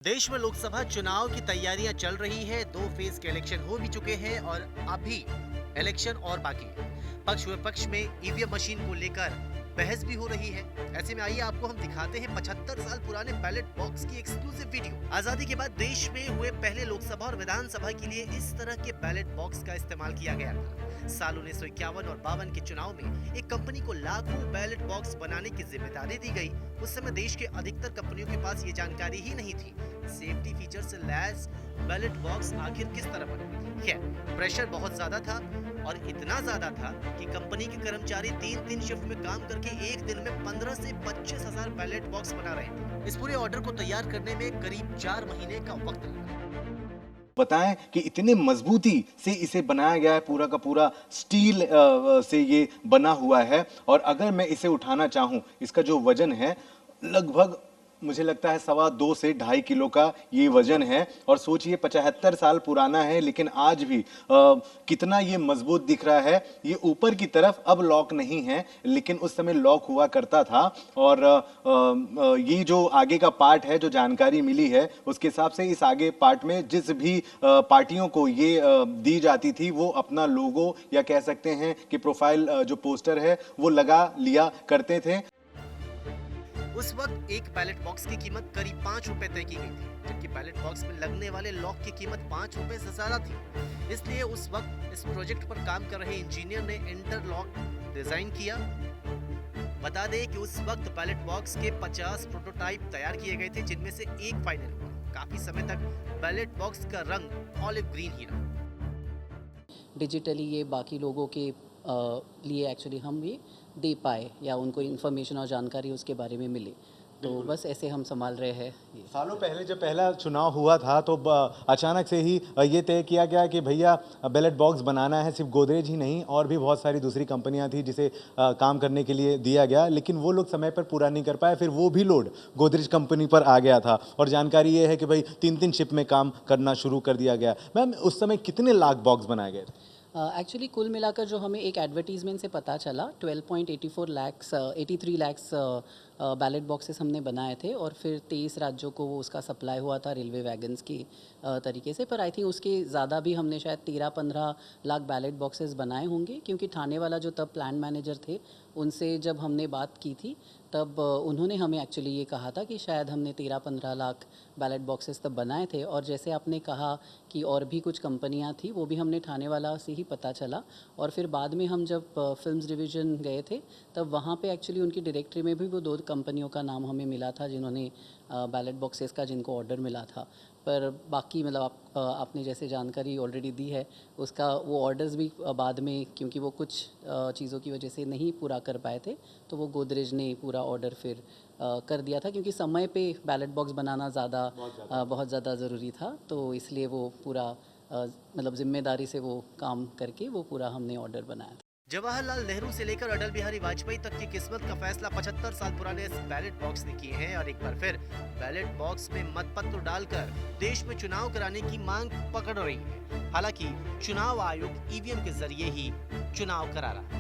देश में लोकसभा चुनाव की तैयारियां चल रही है। 2 फेज के इलेक्शन हो भी चुके हैं और अभी इलेक्शन और बाकी है। पक्ष विपक्ष में ईवीएम मशीन को लेकर बहस भी हो रही है। ऐसे में आइए आपको हम दिखाते हैं 75 साल पुराने बैलेट बॉक्स की एक्सक्लूसिव वीडियो। आजादी के बाद देश में हुए पहले लोकसभा और विधानसभा के लिए इस तरह के बैलेट बॉक्स का इस्तेमाल किया गया था। साल 1951 और 52 के चुनाव में एक कंपनी को लाखों बैलेट बॉक्स बनाने की जिम्मेदारी दी गई। उस समय देश के अधिकतर कंपनियों के पास ये जानकारी ही नहीं थी। सेफ्टी फीचर से लैस बैलेट बॉक्स आखिर किस तरह बने? खैर, प्रेशर बहुत ज्यादा था और इतना ज्यादा था कि कंपनी के कर्मचारी 3 शिफ्ट में काम करके एक दिन में 15 से 25 हजार बैलेट बॉक्स बना रहे थे। इस पूरे ऑर्डर को तैयार करने में करीब 4 महीने का वक्त लगा। बताएं कि इतने मजबूती से इसे बनाया गया है, पूरा का पूरा स्टील से ये बना हुआ है। और अगर मैं इसे उठाना चाहूं, इसका जो वजन है लगभग मुझे लगता है 2.25 से 2.5 किलो का ये वजन है। और सोचिए 75 साल पुराना है, लेकिन आज भी कितना ये मजबूत दिख रहा है। ये ऊपर की तरफ अब लॉक नहीं है, लेकिन उस समय लॉक हुआ करता था। और ये जो आगे का पार्ट है, जो जानकारी मिली है उसके हिसाब से इस आगे पार्ट में जिस भी पार्टियों को ये दी जाती थी, वो अपना लोगो या कह सकते हैं कि प्रोफाइल जो पोस्टर है वो लगा लिया करते थे। उस वक्त एक बैलेट बॉक्स की कीमत करीब 5 रुपए तय की गई थी, जबकि बैलेट बॉक्स में लगने वाले लॉक की कीमत 5 रुपए से ज्यादा थी। इसलिए उस वक्त इस प्रोजेक्ट पर काम कर रहे इंजीनियर ने इंटरलॉक डिजाइन किया। बता दें कि उस वक्त बैलेट बॉक्स के 50 प्रोटोटाइप तैयार किए गए थे, जिनमें से एक फाइनल हुआ। काफी समय तक बैलेट बॉक्स का रंग ऑलिव ग्रीन ही रहा। डिजिटली ये बाकी लोगों के लिए एक्चुअली हम ये दे पाए या उनको इन्फॉर्मेशन और जानकारी उसके बारे में मिले, तो बस ऐसे हम संभाल रहे हैं ये। सालों पहले जब पहला चुनाव हुआ था तो अचानक से ही ये तय किया गया कि भैया बैलेट बॉक्स बनाना है। सिर्फ गोदरेज ही नहीं, और भी बहुत सारी दूसरी कंपनियां थी जिसे काम करने के लिए दिया गया, लेकिन वो लोग समय पर पूरा नहीं कर पाए। फिर वो भी लोड गोदरेज कंपनी पर आ गया था। और जानकारी ये है कि भाई 3 शिफ्ट में काम करना शुरू कर दिया गया। मैम, उस समय कितने लाख बॉक्स बनाए गए थे? एक्चुअली कुल मिलाकर जो हमें एक एडवर्टीजमेंट से पता चला 83 लैक्स बैलेट बॉक्सेस हमने बनाए थे। और फिर 23 राज्यों को वो उसका सप्लाई हुआ था रेलवे वैगन्स की तरीके से। पर आई थिंक उसके ज़्यादा भी हमने शायद 13-15 लाख बैलेट बॉक्सेस बनाए होंगे, क्योंकि ठाणे वाला जो तब प्लान मैनेजर थे उनसे जब हमने बात की थी तब उन्होंने हमें एक्चुअली ये कहा था कि शायद हमने 13-15 लाख बैलेट बॉक्सेस तब बनाए थे। और जैसे आपने कहा कि और भी कुछ कंपनियां थी, वो भी हमने ठाणे वाला से ही पता चला। और फिर बाद में हम जब फिल्म्स डिवीज़न गए थे तब वहाँ पे एक्चुअली उनकी डायरेक्टरी में भी वो 2 कंपनियों का नाम हमें मिला था जिन्होंने बैलेट बॉक्सेस का जिनको ऑर्डर मिला था। पर बाकी मतलब आपने जैसे जानकारी ऑलरेडी दी है, उसका वो ऑर्डर्स भी बाद में, क्योंकि वो कुछ चीज़ों की वजह से नहीं पूरा कर पाए थे, तो वो गोदरेज ने पूरा ऑर्डर फिर कर दिया था, क्योंकि समय पे बैलेट बॉक्स बनाना बहुत ज़्यादा ज़रूरी था। तो इसलिए वो पूरा मतलब जिम्मेदारी से वो काम करके वो पूरा हमने ऑर्डर बनाया था। जवाहरलाल नेहरू से लेकर अटल बिहारी वाजपेयी तक की किस्मत का फैसला 75 साल पुराने इस बैलेट बॉक्स ने किए हैं। और एक बार फिर बैलेट बॉक्स में मतपत्र डालकर देश में चुनाव कराने की मांग पकड़ रही है। हालांकि चुनाव आयोग ईवीएम के जरिए ही चुनाव करा रहा है।